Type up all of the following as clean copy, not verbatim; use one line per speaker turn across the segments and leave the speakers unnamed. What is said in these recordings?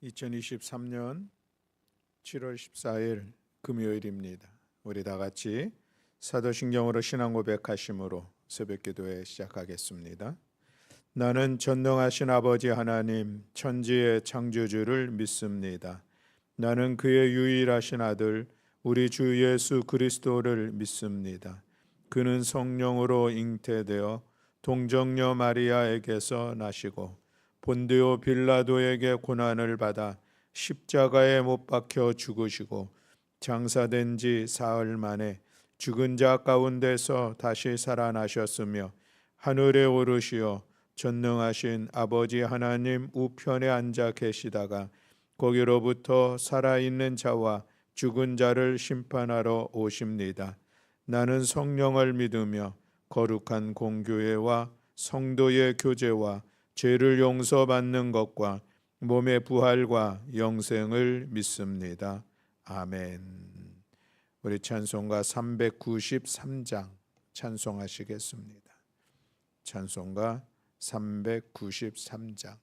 2023년 7월 14일 금요일입니다. 우리 다 같이 사도신경으로 신앙 고백하심으로 새벽기도회 시작하겠습니다. 나는 전능하신 아버지 하나님 천지의 창조주를 믿습니다. 나는 그의 유일하신 아들 우리 주 예수 그리스도를 믿습니다. 그는 성령으로 잉태되어 동정녀 마리아에게서 나시고 본디오 빌라도에게 고난을 받아 십자가에 못 박혀 죽으시고 장사된 지 사흘 만에 죽은 자 가운데서 다시 살아나셨으며 하늘에 오르시어 전능하신 아버지 하나님 우편에 앉아 계시다가 거기로부터 살아있는 자와 죽은 자를 심판하러 오십니다. 나는 성령을 믿으며 거룩한 공교회와 성도의 교제와 죄를 용서받는 것과 몸의 부활과 영생을 믿습니다. 아멘. 우리 찬송가 393장 찬송하시겠습니다. 찬송가 393장.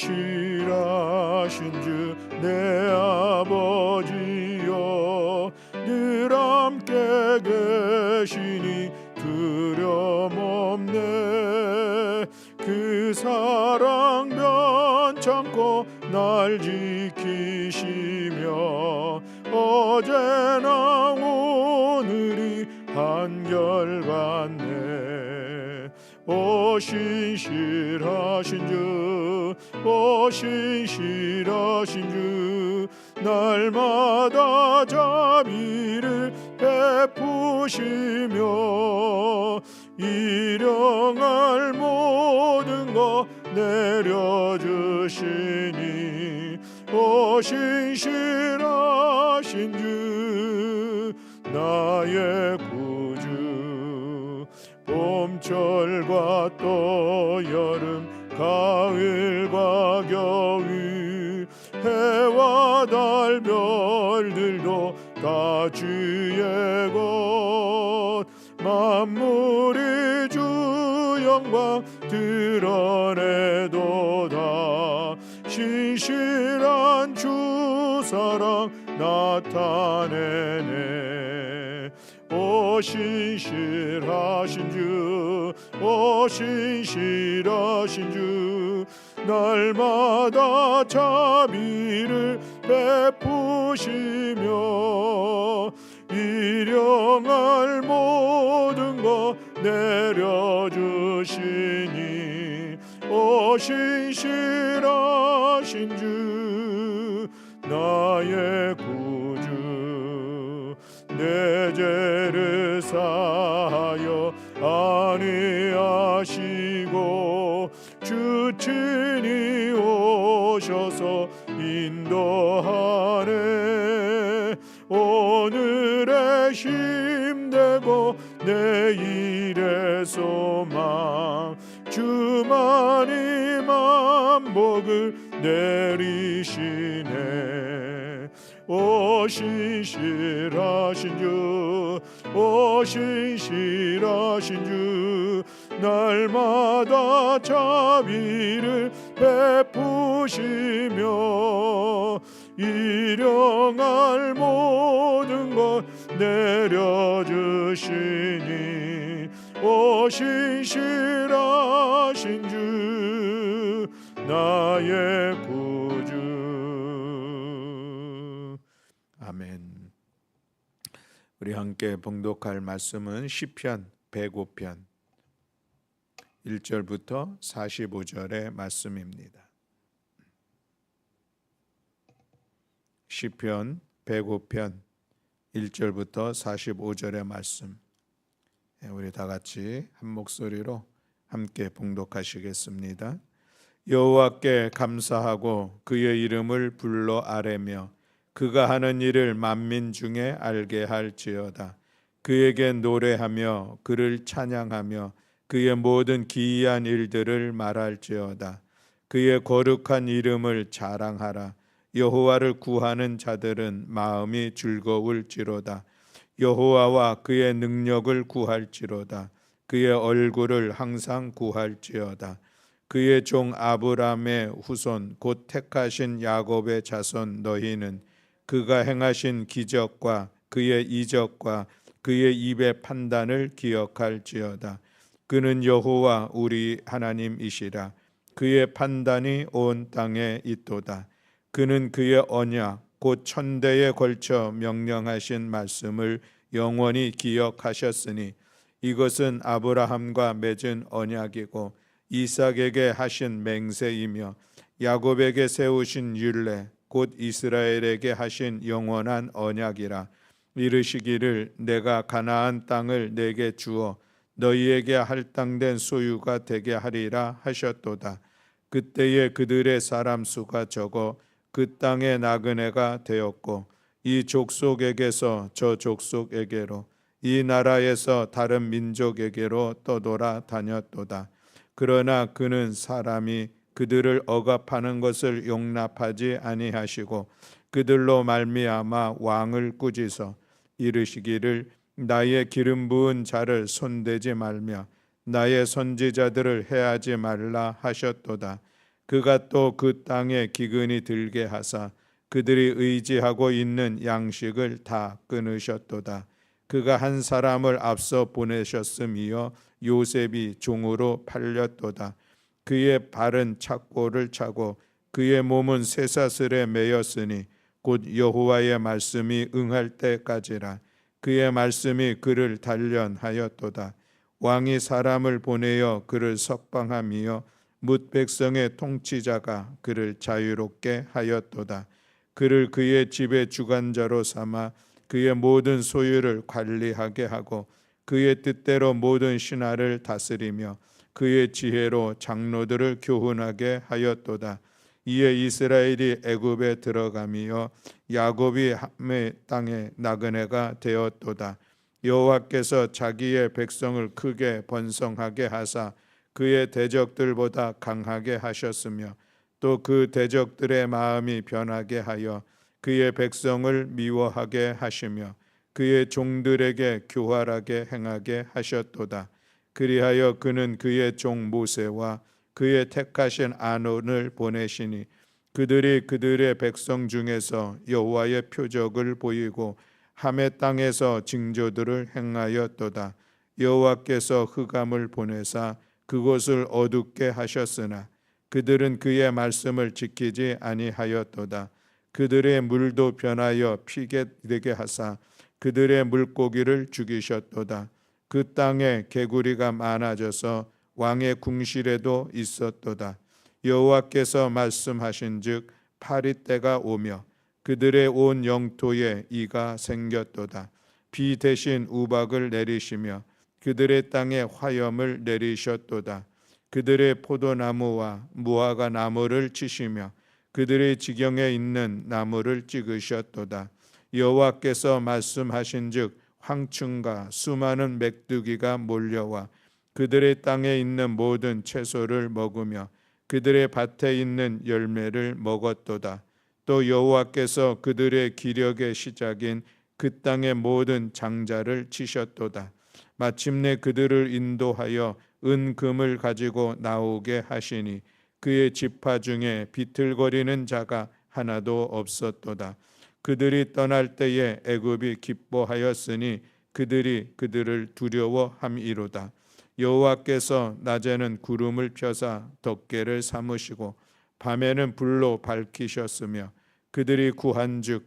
신실하신 주 내 아버지여 늘 함께 계시니 두려움없네. 그 사랑 변찮고 날 지키시며 어제나 오늘이 한결같네. 오 신실하신 주, 오 신실하신 주, 날마다 자비를 베푸시며 일용할 모든 것 내려주시니 오 신실하신 주, 나의 구주. 봄철과 또 여름 가을과 겨울 해와 달 별들도 다 주의 것. 만물이 주 영광 드러내도다. 신실한 주 사랑 나타내네. 오 신실하신 주, 오 신실하신 주, 날마다 자비를 베푸시며 일용할 모든 것 내려주시니 오 신실하신 주, 나의 구주. 내 죄를 사하여 안위하시고 주 친히 오셔서 인도하네. 오늘의 힘되고 내일의 소망 주만이 만복을 내리시네. 오 신실하신 주, 오 신실하신 주, 날마다 자비를 베푸시며 일용할 모든 것 내려주시니 오 신실하신 주, 나의 구주. 아멘. 우리 함께 봉독할 말씀은 시편 105편 1절부터 45절의 말씀입니다. 시편 105편 1절부터 45절의 말씀. 우리 다 같이 한 목소리로 함께 봉독하시겠습니다. 여호와께 감사하고 그의 이름을 불러 아뢰며 그가 하는 일을 만민 중에 알게 할지어다. 그에게 노래하며 그를 찬양하며 그의 모든 기이한 일들을 말할지어다. 그의 거룩한 이름을 자랑하라. 여호와를 구하는 자들은 마음이 즐거울지로다. 여호와와 그의 능력을 구할지로다. 그의 얼굴을 항상 구할지어다. 그의 종 아브라함의 후손 곧 택하신 야곱의 자손 너희는 그가 행하신 기적과 그의 이적과 그의 입의 판단을 기억할지어다. 그는 여호와 우리 하나님이시라. 그의 판단이 온 땅에 있도다. 그는 그의 언약 곧 천대에 걸쳐 명령하신 말씀을 영원히 기억하셨으니 이것은 아브라함과 맺은 언약이고 이삭에게 하신 맹세이며 야곱에게 세우신 율례 곧 이스라엘에게 하신 영원한 언약이라. 이르시기를 내가 가나안 땅을 내게 주어 너희에게 할당된 소유가 되게 하리라 하셨도다. 그때에 그들의 사람 수가 적어 그 땅의 나그네가 되었고 이 족속에게서 저 족속에게로 이 나라에서 다른 민족에게로 떠돌아 다녔도다. 그러나 그는 사람이 그들을 억압하는 것을 용납하지 아니하시고 그들로 말미암아 왕을 꾸짖어 이르시기를 나의 기름 부은 자를 손대지 말며 나의 선지자들을 해하지 말라 하셨도다. 그가 또 그 땅에 기근이 들게 하사 그들이 의지하고 있는 양식을 다 끊으셨도다. 그가 한 사람을 앞서 보내셨음이여 요셉이 종으로 팔렸도다. 그의 발은 착고를 차고 그의 몸은 쇠사슬에 매였으니 곧 여호와의 말씀이 응할 때까지라. 그의 말씀이 그를 단련하였도다. 왕이 사람을 보내어 그를 석방하며 뭇 백성의 통치자가 그를 자유롭게 하였도다. 그를 그의 집의 주관자로 삼아 그의 모든 소유를 관리하게 하고 그의 뜻대로 모든 신하를 다스리며 그의 지혜로 장로들을 교훈하게 하였도다. 이에 이스라엘이 애굽에 들어가며 야곱이 함의 땅에 나그네가 되었도다. 여호와께서 자기의 백성을 크게 번성하게 하사 그의 대적들보다 강하게 하셨으며 또 그 대적들의 마음이 변하게 하여 그의 백성을 미워하게 하시며 그의 종들에게 교활하게 행하게 하셨도다. 그리하여 그는 그의 종 모세와 그의 택하신 아론을 보내시니 그들이 그들의 백성 중에서 여호와의 표적을 보이고 함의 땅에서 징조들을 행하였도다. 여호와께서 흑암을 보내사 그곳을 어둡게 하셨으나 그들은 그의 말씀을 지키지 아니하였도다. 그들의 물도 변하여 피게 되게 하사 그들의 물고기를 죽이셨도다. 그 땅에 개구리가 많아져서 왕의 궁실에도 있었도다. 여호와께서 말씀하신즉 파리 때가 오며 그들의 온 영토에 이가 생겼도다. 비 대신 우박을 내리시며 그들의 땅에 화염을 내리셨도다. 그들의 포도나무와 무화과 나무를 치시며 그들의 지경에 있는 나무를 찍으셨도다. 여호와께서 말씀하신즉 황충과 수많은 메뚜기가 몰려와 그들의 땅에 있는 모든 채소를 먹으며 그들의 밭에 있는 열매를 먹었도다. 또 여호와께서 그들의 기력의 시작인 그 땅의 모든 장자를 치셨도다. 마침내 그들을 인도하여 은금을 가지고 나오게 하시니 그의 지파 중에 비틀거리는 자가 하나도 없었도다. 그들이 떠날 때에 애굽이 기뻐하였으니 그들이 그들을 두려워함이로다. 여호와께서 낮에는 구름을 펴사 덮개를 삼으시고 밤에는 불로 밝히셨으며 그들이 구한즉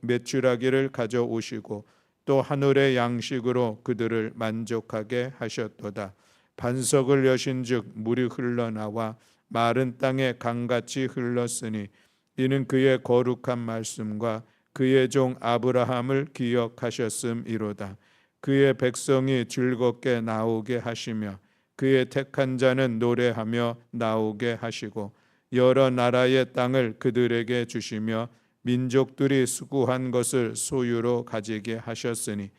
메추라기를 가져오시고 또 하늘의 양식으로 그들을 만족하게 하셨도다. 반석을 여신즉 물이 흘러나와 마른 땅에 강같이 흘렀으니 이는 그의 거룩한 말씀과 그의 종 아브라함을 기억하셨음이로다. 그의 백성이 즐겁게 나오게 하시며 그의 택한 자는 노래하며 나오게 하시고 여러 나라의 땅을 그들에게 주시며 민족들이 수고한 것을 소유로 가지게 하셨으니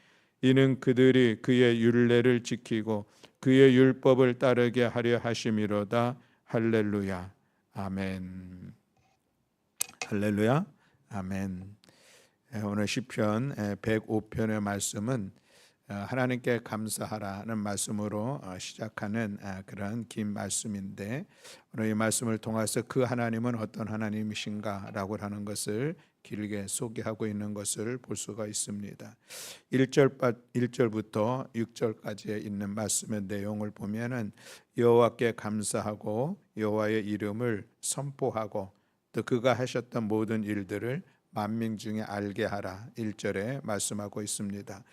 이는 그들이 그의 율례를 지키고 그의 율법을 따르게 하려 하심이로다. 할렐루야. 아멘. 할렐루야. 아멘. 오늘 시편 105편의 말씀은 하나님께 감사하라는 말씀으로 시작하는 그런 긴 말씀인데, 오늘 이 말씀을 통해서 그 하나님은 어떤 하나님이신가라고 하는 것을 길게 소개하고 있는 것을 볼 수가 있습니다. 1절부터 6절까지에 있는 말씀의 내용을 보면은 여호와께 감사하고 여호와의 이름을 선포하고 또 그가 하셨던 모든 일들을 만민 중에 알게 하라 1절에 말씀하고 있습니다.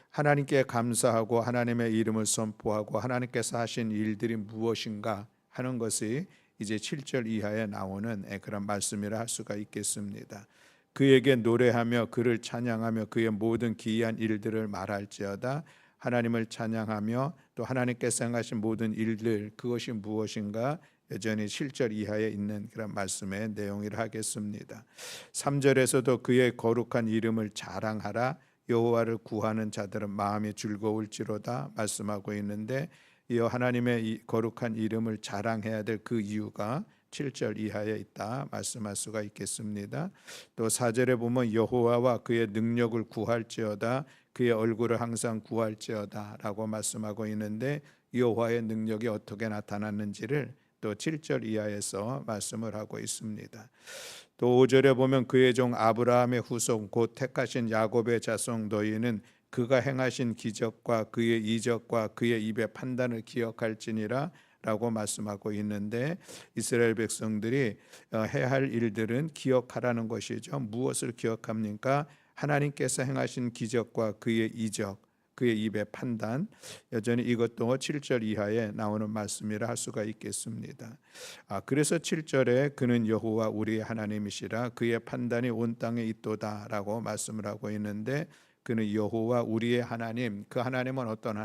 하나님께 감사하고 하나님의 이름을 선포하고 하나님께서 하신 일들이 무엇인가 하는 것이 이제 7절 이하에 나오는 그런 말씀이라 할 수가 있겠습니다. 그에게 노래하며 그를 찬양하며 그의 모든 기이한 일들을 말할지어다. 하나님을 찬양하며 또 하나님께서 행하신 모든 일들, 그것이 무엇인가 여전히 7절 이하에 있는 그런 말씀의 내용이라 하겠습니다. 3절에서도 그의 거룩한 이름을 자랑하라. 여호와를 구하는 자들은 마음이 즐거울지로다 말씀하고 있는데, 이 하나님의 이 거룩한 이름을 자랑해야 될 그 이유가 7절 이하에 있다 말씀할 수가 있겠습니다. 또 4절에 보면 여호와와 그의 능력을 구할지어다, 그의 얼굴을 항상 구할지어다 라고 말씀하고 있는데, 여호와의 능력이 어떻게 나타났는지를 또 7절 이하에서 말씀을 하고 있습니다. 또 5절에 보면 그의 종 아브라함의 후손 곧 택하신 야곱의 자손 너희는 그가 행하신 기적과 그의 이적과 그의 입의 판단을 기억할지니라 라고 말씀하고 있는데, 이스라엘 백성들이 해야 할 일들은 기억하라는 것이죠. 무엇을 기억합니까? 하나님께서 행하신 기적과 그의 이적, 그의 입의 판단, 여전히 이것도 7절 이하에 나오는 말씀이라 할 수가 있겠습니다. 그래서 7절에 그는 여호와 우리의 하나님이시라 그의 판단이 온 땅에 있도다라고 말씀을 하고 있는데, 그는 여호와 우리의 하나님, 그 하나님은 어떤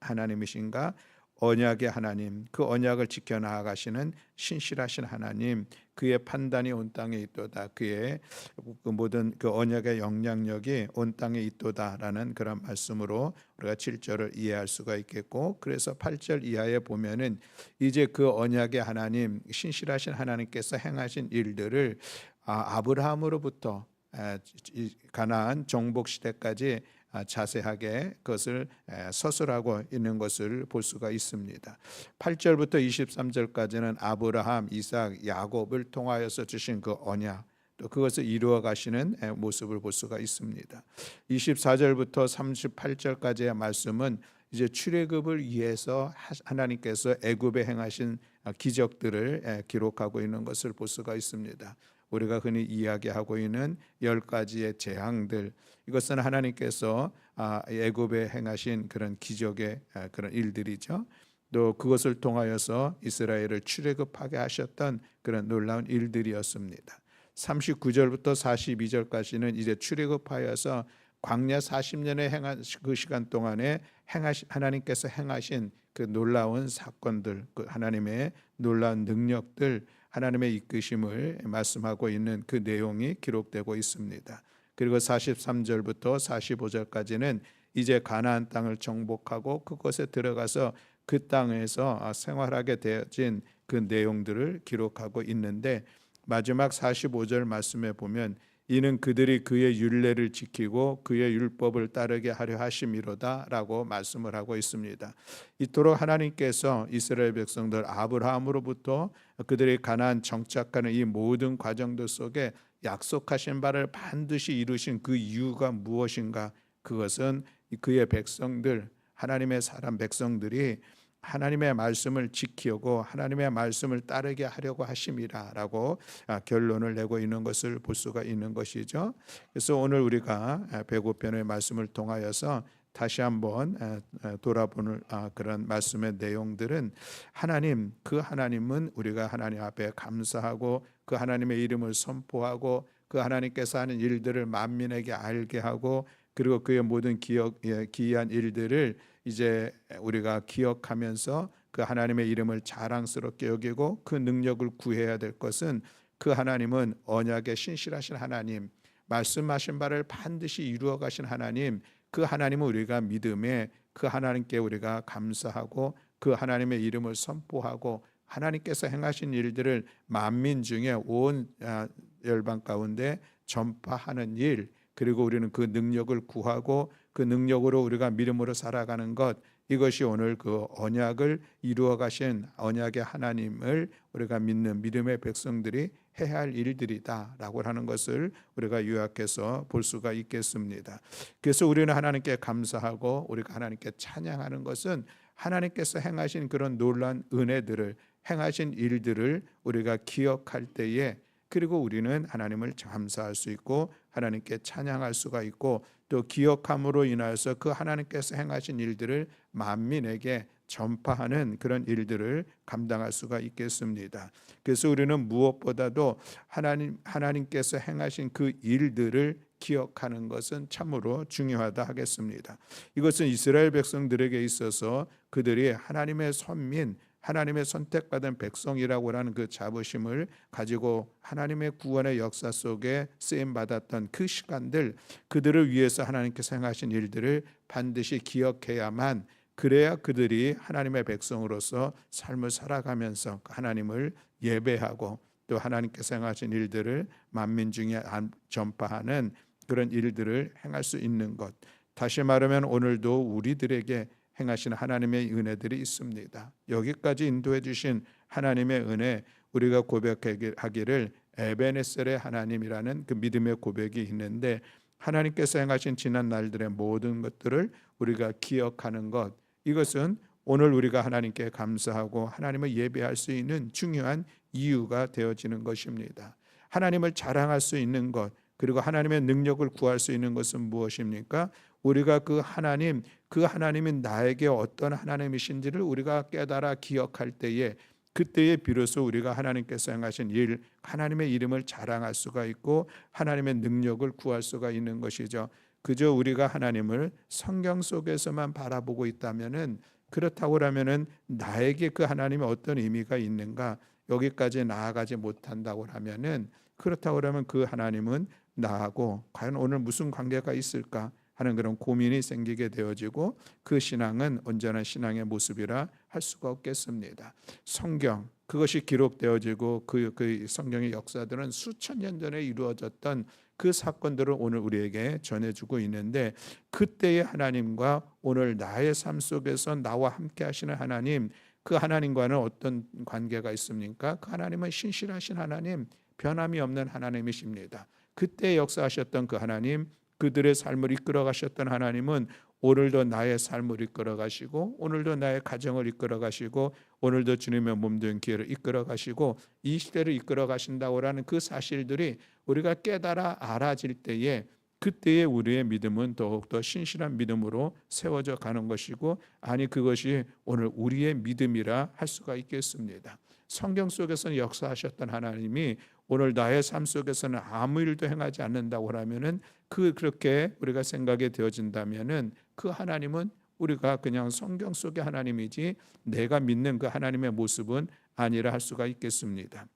하나님이신가? 언약의 하나님, 그 언약을 지켜나가시는 신실하신 하나님, 그의 판단이 온 땅에 있도다, 그의 그 모든 그 언약의 영향력이 온 땅에 있도다라는 그런 말씀으로 우리가 7절을 이해할 수가 있겠고, 그래서 8절 이하에 보면은 이제 그 언약의 하나님, 신실하신 하나님께서 행하신 일들을 아브라함으로부터 가나안 정복 시대까지 자세하게 그것을 서술하고 있는 것을 볼 수가 있습니다. 8절부터 23절까지는 아브라함, 이삭, 야곱을 통하여서 주신 그 언약, 또 그것을 이루어 가시는 모습을 볼 수가 있습니다. 24절부터 38절까지의 말씀은 이제 출애굽을 위해서 하나님께서 애굽에 행하신 기적들을 기록하고 있는 것을 볼 수가 있습니다. 우리가 흔히 이야기하고 있는 10가지의 재앙들, 이것은 하나님께서 애굽에 행하신 그런 기적의 그런 일들이죠. 또 그것을 통하여서 이스라엘을 출애굽하게 하셨던 그런 놀라운 일들이었습니다. 39절부터 42절까지는 이제 출애굽하여서 광야 40년에 행한 그 시간 동안에 하나님께서 행하신 그 놀라운 사건들, 그 하나님의 놀라운 능력들, 하나님의 이끄심을 말씀하고 있는 그 내용이 기록되고 있습니다. 그리고 43절부터 45절까지는 이제 가나안 땅을 정복하고 그곳에 들어가서 그 땅에서 생활하게 되어진 그 내용들을 기록하고 있는데, 마지막 45절 말씀에 보면 이는 그들이 그의 율례를 지키고 그의 율법을 따르게 하려 하심이로다 라고 말씀을 하고 있습니다. 이토록 하나님께서 이스라엘 백성들 아브라함으로부터 그들이 가나안 정착하는 이 모든 과정들 속에 약속하신 바를 반드시 이루신 그 이유가 무엇인가? 그것은 그의 백성들, 하나님의 사람 백성들이 하나님의 말씀을 지키고 하나님의 말씀을 따르게 하려고 하심이라라고 결론을 내고 있는 것을 볼 수가 있는 것이죠. 그래서 오늘 우리가 105편의 말씀을 통하여서 다시 한번 돌아보는 그런 말씀의 내용들은, 하나님, 그 하나님은 우리가 하나님 앞에 감사하고 그 하나님의 이름을 선포하고 그 하나님께서 하는 일들을 만민에게 알게 하고, 그리고 그의 모든 기이한 일들을 이제 우리가 기억하면서 그 하나님의 이름을 자랑스럽게 여기고 그 능력을 구해야 될 것은 그 하나님은 언약의 신실하신 하나님, 말씀하신 바를 반드시 이루어 가신 하나님, 그 하나님은 우리가 믿음에 그 하나님께 우리가 감사하고 그 하나님의 이름을 선포하고 하나님께서 행하신 일들을 만민 중에 온 열방 가운데 전파하는 일, 그리고 우리는 그 능력을 구하고 그 능력으로 우리가 믿음으로 살아가는 것, 이것이 오늘 그 언약을 이루어 가신 언약의 하나님을 우리가 믿는 믿음의 백성들이 해야 할 일들이다라고 하는 것을 우리가 요약해서 볼 수가 있겠습니다. 그래서 우리는 하나님께 감사하고 우리가 하나님께 찬양하는 것은 하나님께서 행하신 그런 놀라운 은혜들을, 행하신 일들을 우리가 기억할 때에, 그리고 우리는 하나님을 감사할 수 있고 하나님께 찬양할 수가 있고, 또 기억함으로 인하여서 그 하나님께서 행하신 일들을 만민에게 전파하는 그런 일들을 감당할 수가 있겠습니다. 그래서 우리는 무엇보다도 하나님께서 행하신 그 일들을 기억하는 것은 참으로 중요하다 하겠습니다. 이것은 이스라엘 백성들에게 있어서 그들이 하나님의 선민, 하나님의 선택받은 백성이라고 하는 그 자부심을 가지고 하나님의 구원의 역사 속에 쓰임받았던 그 시간들, 그들을 위해서 하나님께서 행하신 일들을 반드시 기억해야만, 그래야 그들이 하나님의 백성으로서 삶을 살아가면서 하나님을 예배하고 또 하나님께서 행하신 일들을 만민 중에 전파하는 그런 일들을 행할 수 있는 것. 다시 말하면 오늘도 우리들에게 행하시는 하나님의 은혜들이 있습니다. 여기까지 인도해 주신 하나님의 은혜, 우리가 고백하기를 에베네셀의 하나님이라는 그 믿음의 고백이 있는데, 하나님께서 행하신 지난 날들의 모든 것들을 우리가 기억하는 것, 이것은 오늘 우리가 하나님께 감사하고 하나님을 예배할 수 있는 중요한 이유가 되어지는 것입니다. 하나님을 자랑할 수 있는 것, 그리고 하나님의 능력을 구할 수 있는 것은 무엇입니까? 우리가 그 하나님이 나에게 어떤 하나님이신지를 우리가 깨달아 기억할 때에, 그때에 비로소 우리가 하나님께서 행하신 일, 하나님의 이름을 자랑할 수가 있고 하나님의 능력을 구할 수가 있는 것이죠. 그저 우리가 하나님을 성경 속에서만 바라보고 있다면은, 그렇다고 하면은 나에게 그 하나님의 어떤 의미가 있는가, 여기까지 나아가지 못한다고 하면은, 그렇다고 하면 그 하나님은 나하고 과연 오늘 무슨 관계가 있을까 하는 그런 고민이 생기게 되어지고, 그 신앙은 온전한 신앙의 모습이라 할 수가 없겠습니다. 성경, 그것이 기록되어지고 그 성경의 역사들은 수천 년 전에 이루어졌던 그 사건들을 오늘 우리에게 전해주고 있는데, 그때의 하나님과 오늘 나의 삶 속에서 나와 함께 하시는 하나님, 그 하나님과는 어떤 관계가 있습니까? 그 하나님은 신실하신 하나님, 변함이 없는 하나님이십니다. 그때 역사하셨던 그 하나님, 그들의 삶을 이끌어 가셨던 하나님은 오늘도 나의 삶을 이끌어 가시고, 오늘도 나의 가정을 이끌어 가시고, 오늘도 주님의 몸된 교회를 이끌어 가시고 이 시대를 이끌어 가신다고 하는 그 사실들이 우리가 깨달아 알아질 때에, 그때의 우리의 믿음은 더욱더 신실한 믿음으로 세워져 가는 것이고, 아니 그것이 오늘 우리의 믿음이라 할 수가 있겠습니다. 성경 속에서는 역사하셨던 하나님이 오늘 나의 삶 속에서는 아무 일도 행하지 않는다고 하면은, 그렇게 우리가 생각이 되어진다면은 그 하나님은 우리가 그냥 성경 속의 하나님이지 내가 믿는 그 하나님의 모습은 아니라 할 수가 있겠습니다.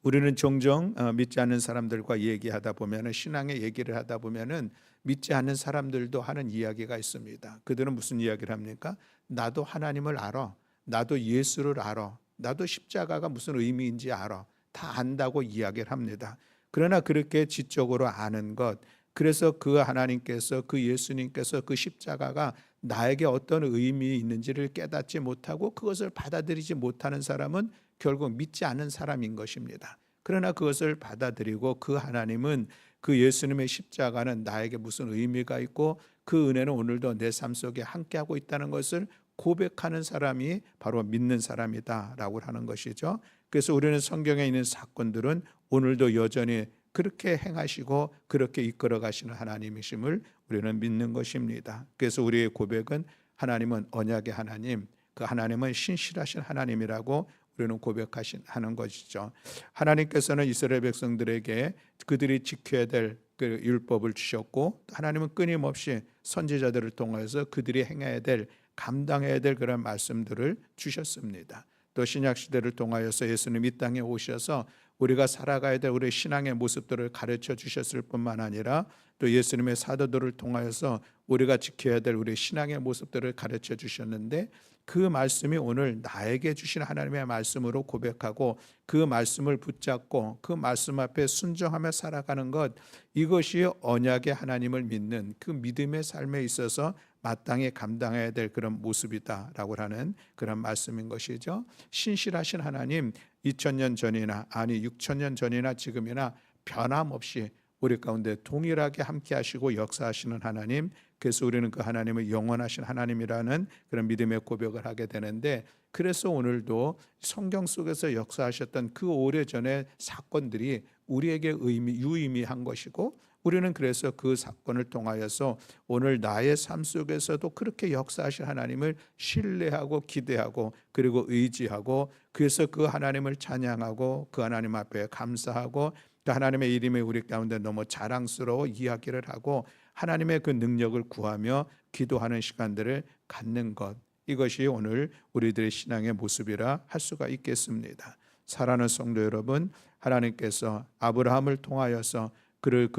우리는 종종 믿지 않는 사람들과 얘기하다 보면은, 신앙의 얘기를 하다 보면은 믿지 않는 사람들도 하는 이야기가 있습니다. 그들은 무슨 이야기를 합니까? 나도 하나님을 알아, 나도 예수를 알아, 나도 십자가가 무슨 의미인지 알아, 다 안다고 이야기를 합니다. 그러나 그렇게 지적으로 아는 것, 그래서 그 하나님께서, 그 예수님께서 그 십자가가 나에게 어떤 의미 있는지를 깨닫지 못하고 그것을 받아들이지 못하는 사람은 결국 믿지 않는 사람인 것입니다. 그러나 그것을 받아들이고 그 하나님은, 그 예수님의 십자가는 나에게 무슨 의미가 있고 그 은혜는 오늘도 내 삶 속에 함께하고 있다는 것을 고백하는 사람이 바로 믿는 사람이다라고 하는 것이죠. 그래서 우리는 성경에 있는 사건들은 오늘도 여전히 그렇게 행하시고 그렇게 이끌어 가시는 하나님이심을 우리는 믿는 것입니다. 그래서 우리의 고백은 하나님은 언약의 하나님, 그 하나님은 신실하신 하나님이라고 우리는 고백하는 것이죠. 하나님께서는 이스라엘 백성들에게 그들이 지켜야 될 그 율법을 주셨고, 하나님은 끊임없이 선지자들을 통해서 그들이 행해야 될, 감당해야 될 그런 말씀들을 주셨습니다. 또 신약 시대를 통하여서 예수님 이 땅에 오셔서 우리가 살아가야 될 우리 신앙의 모습들을 가르쳐 주셨을 뿐만 아니라 또 예수님의 사도들을 통하여서 우리가 지켜야 될 우리 신앙의 모습들을 가르쳐 주셨는데, 그 말씀이 오늘 나에게 주신 하나님의 말씀으로 고백하고 그 말씀을 붙잡고 그 말씀 앞에 순종하며 살아가는 것, 이것이 언약의 하나님을 믿는 그 믿음의 삶에 있어서 마땅히 감당해야 될 그런 모습이다라고 하는 그런 말씀인 것이죠. 신실하신 하나님, 2000년 전이나 아니 6000년 전이나 지금이나 변함없이 우리 가운데 동일하게 함께 하시고 역사하시는 하나님, 그래서 우리는 그 하나님을 영원하신 하나님이라는 그런 믿음의 고백을 하게 되는데, 그래서 오늘도 성경 속에서 역사하셨던 그 오래전의 사건들이 우리에게 유의미한 것이고, 우리는 그래서 그 사건을 통하여서 오늘 나의 삶 속에서도 그렇게 역사하실 하나님을 신뢰하고 기대하고 그리고 의지하고, 그래서 그 하나님을 찬양하고 그 하나님 앞에 감사하고 그 하나님의 이름이 우리 가운데 너무 자랑스러워 이야기를 하고 하나님의 그 능력을 구하며 기도하는 시간들을 갖는 것, 이것이 오늘 우리들의 신앙의 모습이라 할 수가 있겠습니다. 사랑하는 성도 여러분, 하나님께서 아브라함을 통하여서 그를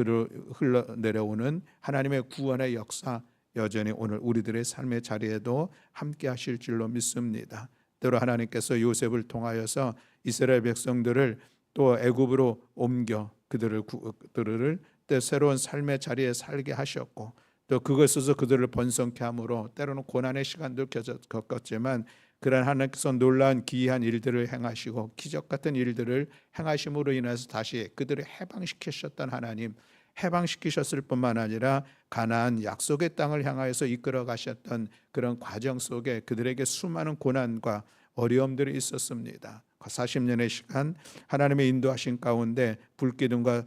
흘러내려오는 하나님의 구원의 역사, 여전히 오늘 우리들의 삶의 자리에도 함께 하실 줄로 믿습니다. 때로 하나님께서 요셉을 통하여서 이스라엘 백성들을 또 애굽으로 옮겨 그들을 또 새로운 삶의 자리에 살게 하셨고, 또 그것에서 그들을 번성케 함으로 때로는 고난의 시간도 겪었지만 그러한 하나님께서 놀라운 기이한 일들을 행하시고 기적 같은 일들을 행하심으로 인해서 다시 그들을 해방시키셨던 하나님, 해방시키셨을 뿐만 아니라 가나안 약속의 땅을 향하여서 이끌어 가셨던 그런 과정 속에 그들에게 수많은 고난과 어려움들이 있었습니다. 40년의 시간 하나님의 인도하신 가운데 불기둥과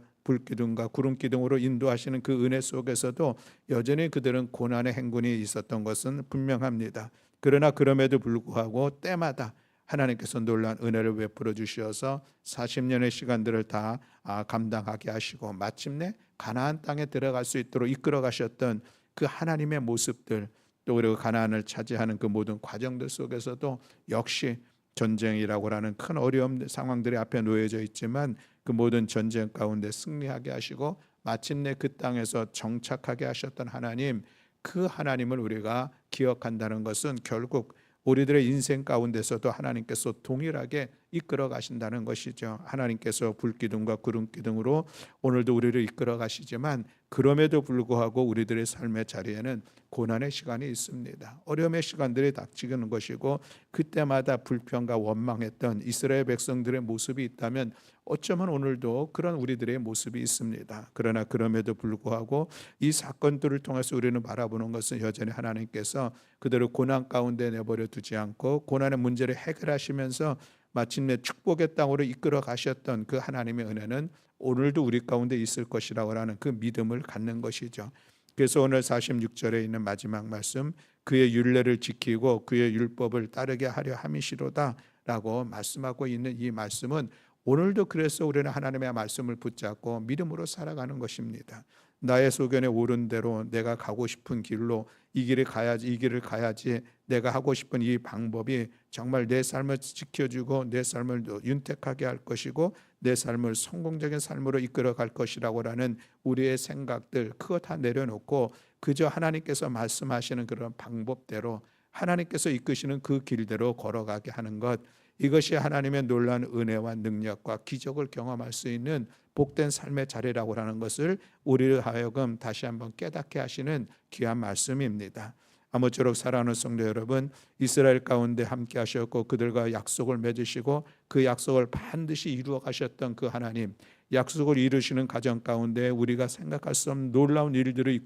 구름기둥으로 인도하시는 그 은혜 속에서도 여전히 그들은 고난의 행군이 있었던 것은 분명합니다. 그러나 그럼에도 불구하고 때마다 하나님께서 놀라운 은혜를 베풀어 주셔서 40년의 시간들을 다 감당하게 하시고 마침내 가나안 땅에 들어갈 수 있도록 이끌어 가셨던 그 하나님의 모습들, 또 그리고 가나안을 차지하는 그 모든 과정들 속에서도 역시 전쟁이라고 하는 큰 어려움 상황들이 앞에 놓여져 있지만 그 모든 전쟁 가운데 승리하게 하시고 마침내 그 땅에서 정착하게 하셨던 하나님, 그 하나님을 우리가 기억한다는 것은 결국 우리들의 인생 가운데서도 하나님께서 동일하게 이끌어 가신다는 것이죠. 하나님께서 불기둥과 구름기둥으로 오늘도 우리를 이끌어 가시지만 그럼에도 불구하고 우리들의 삶의 자리에는 고난의 시간이 있습니다. 어려움의 시간들이 닥치는 것이고, 그때마다 불평과 원망했던 이스라엘 백성들의 모습이 있다면 어쩌면 오늘도 그런 우리들의 모습이 있습니다. 그러나 그럼에도 불구하고 이 사건들을 통해서 우리는 바라보는 것은 여전히 하나님께서 그들을 고난 가운데 내버려 두지 않고 고난의 문제를 해결하시면서 마침내 축복의 땅으로 이끌어 가셨던 그 하나님의 은혜는 오늘도 우리 가운데 있을 것이라고 하는 그 믿음을 갖는 것이죠. 그래서 오늘 46절에 있는 마지막 말씀, 그의 율례를 지키고 그의 율법을 따르게 하려 함이시로다 라고 말씀하고 있는 이 말씀은 오늘도 그래서 우리는 하나님의 말씀을 붙잡고 믿음으로 살아가는 것입니다. 나의 소견에 옳은 대로 내가 가고 싶은 길로 이 길을 가야지 내가 하고 싶은 이 방법이 정말 내 삶을 지켜주고 내 삶을 윤택하게 할 것이고 내 삶을 성공적인 삶으로 이끌어갈 것이라고 하는 우리의 생각들, 그거 다 내려놓고 그저 하나님께서 말씀하시는 그런 방법대로 하나님께서 이끄시는 그 길대로 걸어가게 하는 것, 이것이 하나님의 놀라운 은혜와 능력과 기적을 경험할 수 있는 복된 삶의 자리라고 하는 것을 우리를 하여금 다시 한번 깨닫게 하시는 귀한 말씀입니다. 아무쪼록 사랑하는 성도 여러분, 이스라엘 가운데 함께 하셨고 그들과 약속을 맺으시고 그 약속을 반드시 이루어 가셨던 그 하나님, 약속을 이루시는 가정 가운데 우리가 생각할 수 없는 놀라운 일들을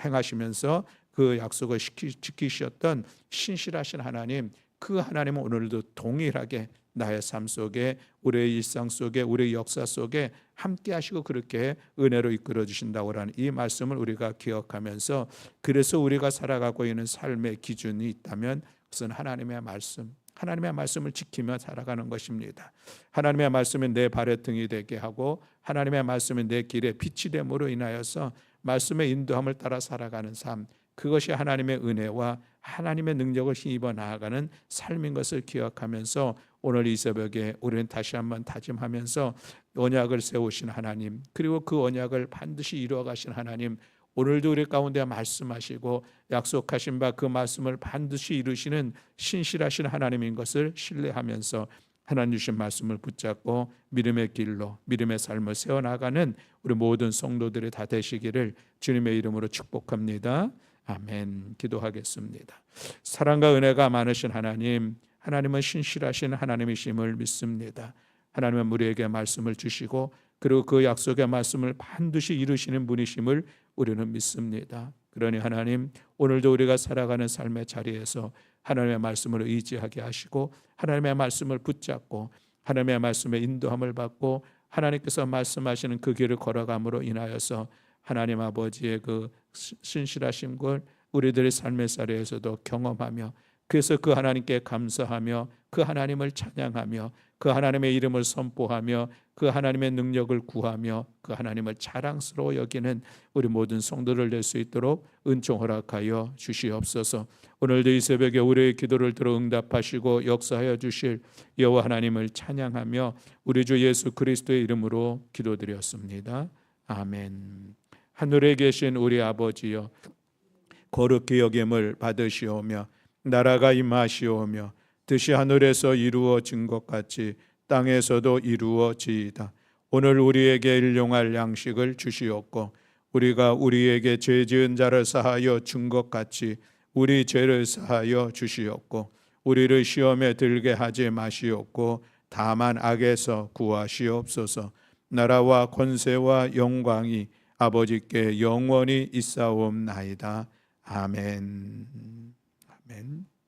행하시면서 그 약속을 지키셨던 신실하신 하나님, 그 하나님은 오늘도 동일하게 나의 삶 속에, 우리의 일상 속에, 우리의 역사 속에 함께 하시고 그렇게 은혜로 이끌어 주신다고 하는 이 말씀을 우리가 기억하면서, 그래서 우리가 살아가고 있는 삶의 기준이 있다면 그것은 하나님의 말씀, 하나님의 말씀을 지키며 살아가는 것입니다. 하나님의 말씀이 내 발의 등이 되게 하고 하나님의 말씀이 내 길의 빛이 됨으로 인하여서 말씀의 인도함을 따라 살아가는 삶, 그것이 하나님의 은혜와 하나님의 능력을 힘입어 나아가는 삶인 것을 기억하면서 오늘 이 새벽에 우리는 다시 한번 다짐하면서 언약을 세우신 하나님, 그리고 그 언약을 반드시 이루어 가신 하나님, 오늘도 우리 가운데 말씀하시고 약속하신 바 그 말씀을 반드시 이루시는 신실하신 하나님인 것을 신뢰하면서 하나님 주신 말씀을 붙잡고 믿음의 길로 믿음의 삶을 세워나가는 우리 모든 성도들이 다 되시기를 주님의 이름으로 축복합니다. 아멘. 기도하겠습니다. 사랑과 은혜가 많으신 하나님, 하나님은 신실하신 하나님이심을 믿습니다. 하나님은 우리에게 말씀을 주시고 그리고 그 약속의 말씀을 반드시 이루시는 분이심을 우리는 믿습니다. 그러니 하나님, 오늘도 우리가 살아가는 삶의 자리에서 하나님의 말씀을 의지하게 하시고 하나님의 말씀을 붙잡고 하나님의 말씀에 인도함을 받고 하나님께서 말씀하시는 그 길을 걸어감으로 인하여서 하나님 아버지의 그 신실하신 걸 우리들의 삶의 자리에서도 경험하며 그래서 그 하나님께 감사하며 그 하나님을 찬양하며 그 하나님의 이름을 선포하며 그 하나님의 능력을 구하며 그 하나님을 자랑스러워 여기는 우리 모든 성도를 낼 수 있도록 은총 허락하여 주시옵소서. 오늘도 이 새벽에 우리의 기도를 들어 응답하시고 역사하여 주실 여호와 하나님을 찬양하며 우리 주 예수 그리스도의 이름으로 기도드렸습니다. 아멘. 하늘에 계신 우리 아버지여, 거룩히 여김을 받으시오며 나라가 임하시오며 뜻이 하늘에서 이루어진 것 같이 땅에서도 이루어지이다. 오늘 우리에게 일용할 양식을 주시옵고 우리가 우리에게 죄 지은 자를 사하여 준 것 같이 우리 죄를 사하여 주시옵고 우리를 시험에 들게 하지 마시옵고 다만 악에서 구하시옵소서. 나라와 권세와 영광이 아버지께 영원히 있사옵나이다. 아멘. 아멘.